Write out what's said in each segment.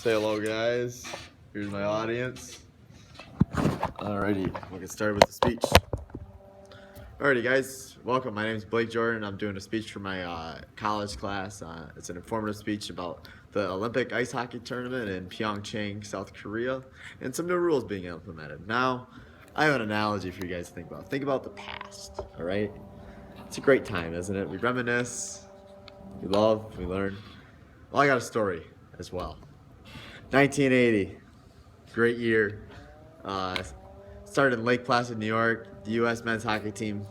Say hello, guys. Here's my audience. Alrighty, we'll get started with the speech. Alrighty, guys, welcome. My name is Blake Jordan. I'm doing a speech for my college class. It's an informative speech about the Olympic ice hockey tournament in Pyeongchang, South Korea, and some new rules being implemented. Now, I have an analogy for you guys to think about. Think about the past, alright? It's a great time, isn't it? We reminisce, we love, we learn. Well, I got a story as well. 1980, great year. Started in Lake Placid, New York. The U.S. men's hockey team,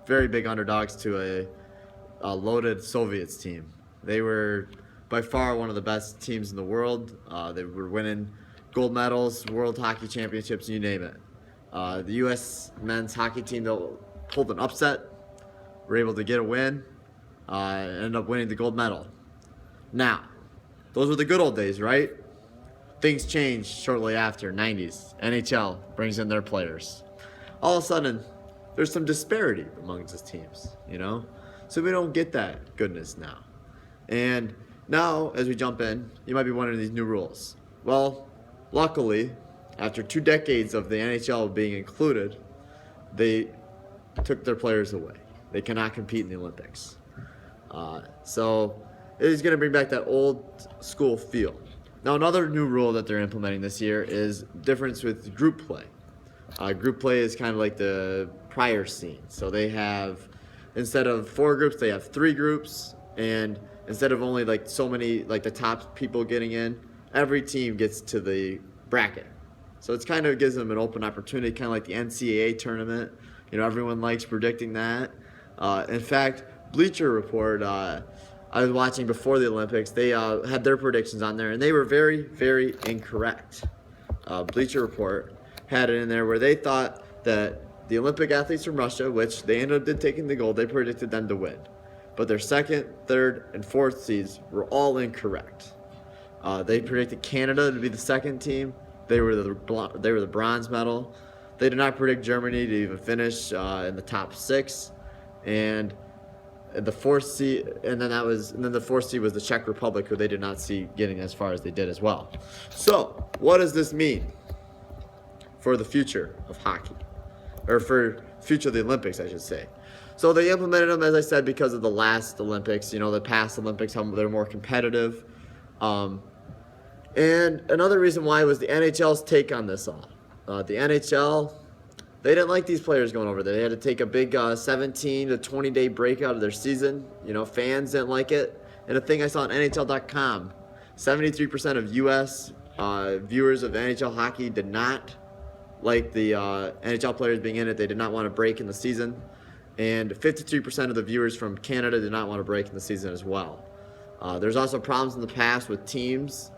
very big underdogs to a loaded Soviets team. They were by far one of the best teams in the world. They were winning gold medals, world hockey championships, you name it. The U.S. men's hockey team pulled an upset, were able to get a win, and ended up winning the gold medal. Now, those were the good old days, right? Things changed shortly after, 90s. NHL brings in their players. All of a sudden, there's some disparity amongst the teams, you know? So we don't get that goodness now. And now, as we jump in, you might be wondering these new rules. Well, luckily, after 2 decades of the NHL being included, they took their players away. They cannot compete in the Olympics. So it is going to bring back that old school feel. Now, another new rule that they're implementing this year is difference with group play. Group play is kind of like the prior scene. So they have, instead of 4 groups, they have 3 groups. And instead of only like so many, like the top people getting in, every team gets to the bracket. So it's kind of gives them an open opportunity, kind of like the NCAA tournament. You know, everyone likes predicting that. In fact, Bleacher Report, I was watching before the Olympics, they had their predictions on there, and they were very, very incorrect. Bleacher Report had it in there where they thought that the Olympic athletes from Russia, which they ended up taking the gold, they predicted them to win. But their 2nd, 3rd, and 4th seeds were all incorrect. They predicted Canada to be the 2nd team. They were the bronze medal. They did not predict Germany to even finish in the top 6, and the 4th seed, and then the 4th seed was the Czech Republic, who they did not see getting as far as they did as well. So, what does this mean for the future of hockey, or for future of the Olympics, I should say? So they implemented them, as I said, because of the last Olympics. You know, the past Olympics, how they're more competitive. And another reason why was the NHL's take on this all. The NHL, they didn't like these players going over there. They had to take a big 17 to 20 day break out of their season. You know, fans didn't like it. And a thing I saw on NHL.com, 73% of U.S. Viewers of NHL hockey did not like the NHL players being in it. They did not want to break in the season. And 53% of the viewers from Canada did not want to break in the season as well. There's also problems in the past with teams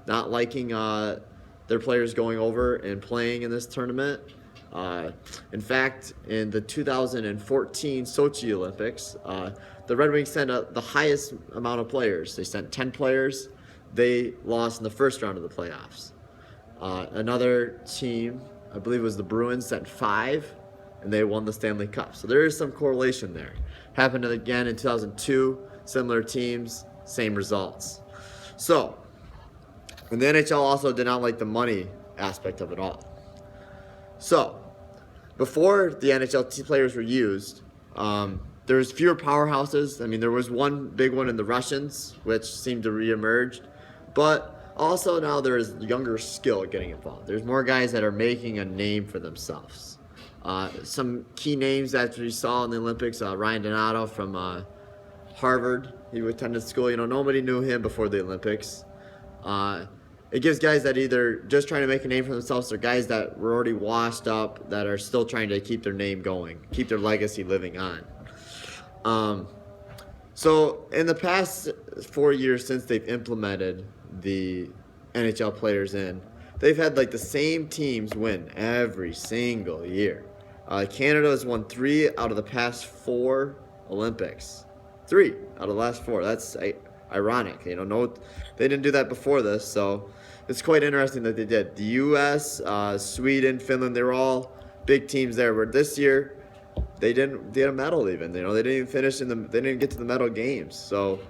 not liking their players going over and playing in this tournament. In fact, in the 2014 Sochi Olympics, the Red Wings sent the highest amount of players. They sent 10 players. They lost in the first round of the playoffs. Another team, I believe it was the Bruins, sent 5, and they won the Stanley Cup. So there is some correlation there. Happened again in 2002, similar teams, same results. So, and the NHL also did not like the money aspect of it all. So, before the NHL players were used, there was fewer powerhouses. I mean, there was one big one in the Russians, which seemed to reemerge. But also now there's younger skill getting involved. There's more guys that are making a name for themselves. Some key names that we saw in the Olympics, Ryan Donato from Harvard. He attended school. You know, nobody knew him before the Olympics. It gives guys that either just trying to make a name for themselves or guys that were already washed up that are still trying to keep their name going, keep their legacy living on. So in the past 4 years since they've implemented the NHL players in, they've had like the same teams win every single year. Canada has won 3 out of the past 4 Olympics. 3 out of the last 4. That's ironic. You know, they didn't do that before this, so it's quite interesting that they did. The U.S., Sweden, Finland, they were all big teams there. Where this year, they didn't get a medal even. You know, they didn't even finish they didn't get to the medal games. So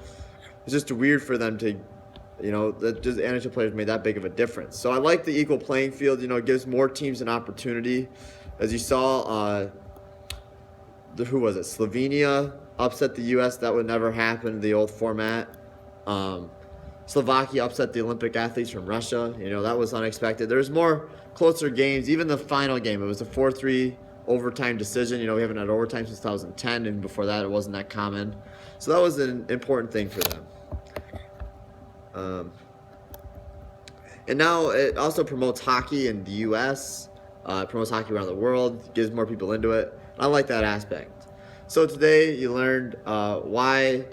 it's just weird for them to that just NHL players made that big of a difference. So I like the equal playing field. It gives more teams an opportunity. As you saw, who was it? Slovenia upset the U.S. That would never happen in the old format. Slovakia upset the Olympic athletes from Russia. That was unexpected. There's more closer games. Even the final game, it was a 4-3 overtime decision. We haven't had overtime since 2010, and before that, it wasn't that common. So that was an important thing for them. And now it also promotes hockey in the U.S., promotes hockey around the world, gives more people into it. I like that aspect. So today you learned why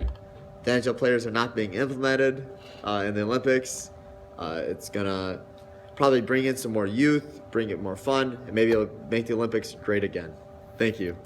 the NHL players are not being implemented in the Olympics. It's going to probably bring in some more youth, bring it more fun, and maybe it'll make the Olympics great again. Thank you.